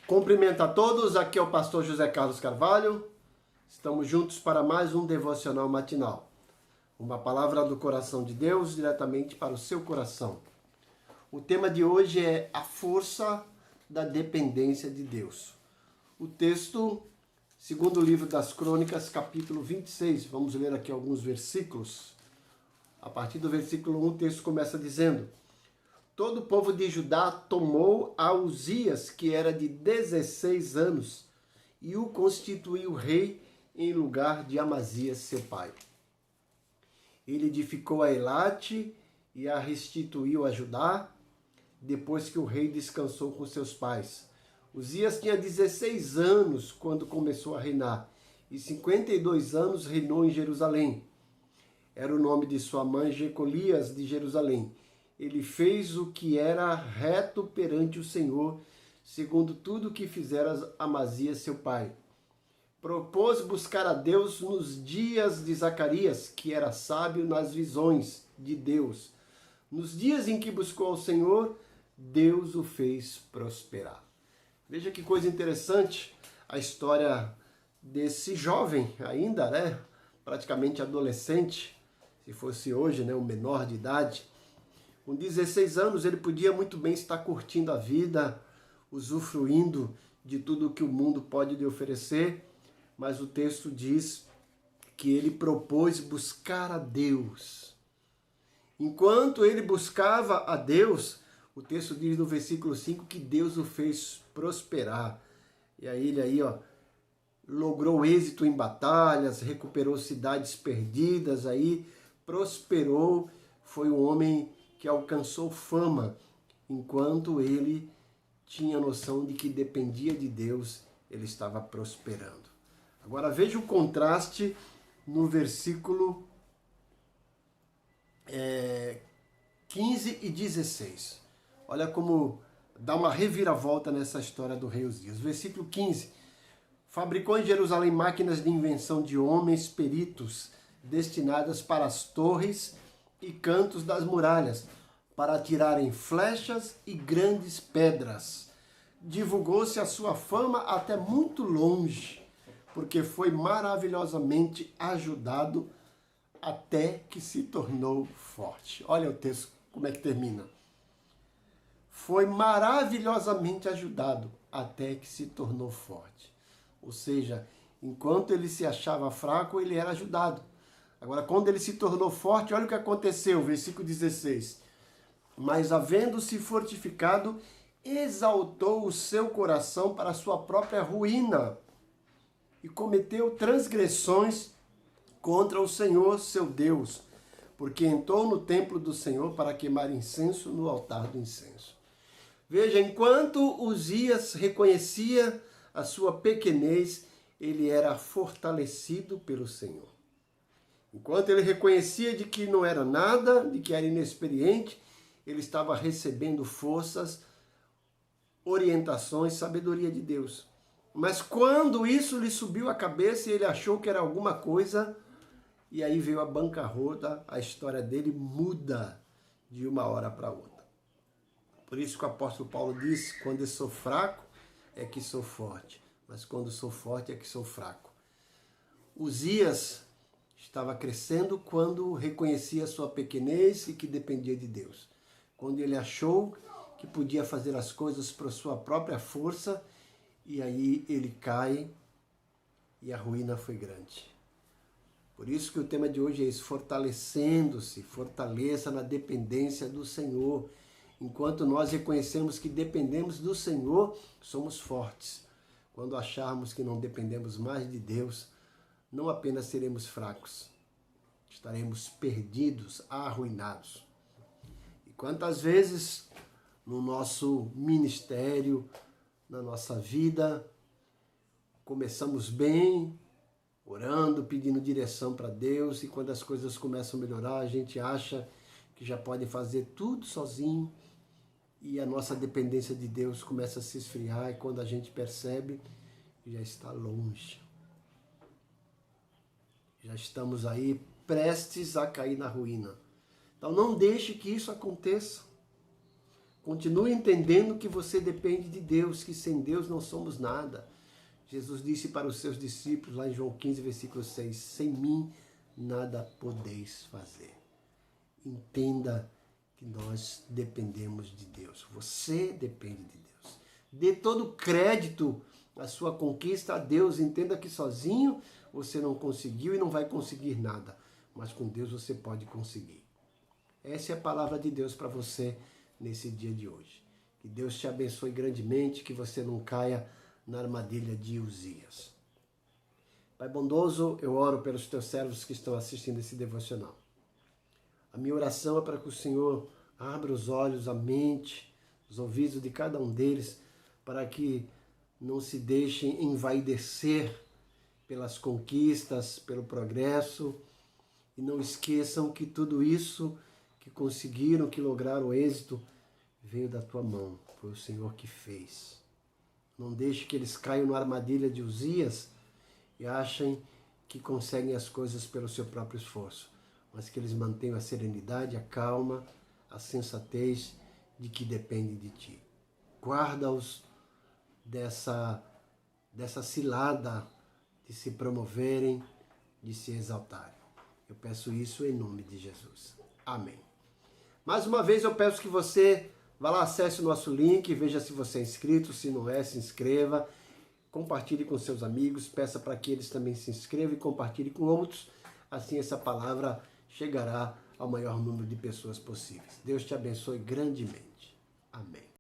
Cumprimento a todos, aqui é o pastor José Carlos Carvalho. Estamos juntos para mais um devocional matinal. Uma palavra do coração de Deus diretamente para o seu coração. O tema de hoje é a força da dependência de Deus. O texto, segundo o livro das Crônicas, capítulo 26. Vamos ler aqui alguns versículos. A partir do versículo 1, o texto começa dizendo: todo o povo de Judá tomou a Uzias, que era de 16 anos, e o constituiu rei em lugar de Amazias, seu pai. Ele edificou a Elate e a restituiu a Judá, depois que o rei descansou com seus pais. Uzias tinha 16 anos quando começou a reinar, e 52 anos reinou em Jerusalém. Era o nome de sua mãe Jecolias de Jerusalém. Ele fez o que era reto perante o Senhor, segundo tudo o que fizera Amazias, seu pai. Propôs buscar a Deus nos dias de Zacarias, que era sábio nas visões de Deus. Nos dias em que buscou ao Senhor, Deus o fez prosperar. Veja que coisa interessante a história desse jovem ainda, né? Praticamente adolescente, se fosse hoje, né? Um menor de idade. Com 16 anos, ele podia muito bem estar curtindo a vida, usufruindo de tudo que o mundo pode lhe oferecer, mas o texto diz que ele propôs buscar a Deus. Enquanto ele buscava a Deus, o texto diz no versículo 5 que Deus o fez prosperar. E aí ele logrou êxito em batalhas, recuperou cidades perdidas, aí prosperou, foi um homem que alcançou fama, enquanto ele tinha noção de que dependia de Deus, ele estava prosperando. Agora veja o contraste no versículo 15 e 16. Olha como dá uma reviravolta nessa história do rei Uzias. Versículo 15. Fabricou em Jerusalém máquinas de invenção de homens peritos, destinadas para as torres e cantos das muralhas, para atirarem flechas e grandes pedras. Divulgou-se a sua fama até muito longe, porque foi maravilhosamente ajudado até que se tornou forte. Olha o texto, como é que termina. Foi maravilhosamente ajudado até que se tornou forte. Ou seja, enquanto ele se achava fraco, ele era ajudado. Agora, quando ele se tornou forte, olha o que aconteceu, versículo 16. Mas, havendo-se fortificado, exaltou o seu coração para a sua própria ruína e cometeu transgressões contra o Senhor, seu Deus, porque entrou no templo do Senhor para queimar incenso no altar do incenso. Veja, enquanto Uzias reconhecia a sua pequenez, ele era fortalecido pelo Senhor. Enquanto ele reconhecia de que não era nada, de que era inexperiente, ele estava recebendo forças, orientações, sabedoria de Deus. Mas quando isso lhe subiu a cabeça e ele achou que era alguma coisa, e aí veio a bancarrota, a história dele muda de uma hora para outra. Por isso que o apóstolo Paulo diz: quando eu sou fraco, é que sou forte, mas quando sou forte, é que sou fraco. Uzias estava crescendo quando reconhecia sua pequenez e que dependia de Deus. Quando ele achou que podia fazer as coisas por sua própria força, e aí ele cai e a ruína foi grande. Por isso que o tema de hoje é isso: fortalecendo-se, fortaleça na dependência do Senhor. Enquanto nós reconhecemos que dependemos do Senhor, somos fortes. Quando acharmos que não dependemos mais de Deus, não apenas seremos fracos, estaremos perdidos, arruinados. E quantas vezes no nosso ministério, na nossa vida, começamos bem, orando, pedindo direção para Deus, e quando as coisas começam a melhorar, a gente acha que já pode fazer tudo sozinho, e a nossa dependência de Deus começa a se esfriar, e quando a gente percebe, já está longe. Já estamos aí prestes a cair na ruína. Então não deixe que isso aconteça. Continue entendendo que você depende de Deus, que sem Deus não somos nada. Jesus disse para os seus discípulos, lá em João 15, versículo 6, sem mim nada podeis fazer. Entenda que nós dependemos de Deus. Você depende de Deus. Dê todo crédito à sua conquista a Deus. Entenda que sozinho você não conseguiu e não vai conseguir nada. Mas com Deus você pode conseguir. Essa é a palavra de Deus para você nesse dia de hoje. Que Deus te abençoe grandemente, que você não caia na armadilha de Uzias. Pai bondoso, eu oro pelos teus servos que estão assistindo esse devocional. A minha oração é para que o Senhor abra os olhos, a mente, os ouvidos de cada um deles, para que não se deixem envaidecer pelas conquistas, pelo progresso, e não esqueçam que tudo isso que conseguiram, que lograram êxito, veio da tua mão, foi o Senhor que fez. Não deixe que eles caiam na armadilha de Uzias e achem que conseguem as coisas pelo seu próprio esforço, mas que eles mantenham a serenidade, a calma, a sensatez de que dependem de ti. Guarda-os dessa cilada de se promoverem, de se exaltarem. Eu peço isso em nome de Jesus. Amém. Mais uma vez eu peço que você vá lá, acesse o nosso link, veja se você é inscrito, se não é, se inscreva, compartilhe com seus amigos, peça para que eles também se inscrevam e compartilhem com outros, assim essa palavra chegará ao maior número de pessoas possíveis. Deus te abençoe grandemente. Amém.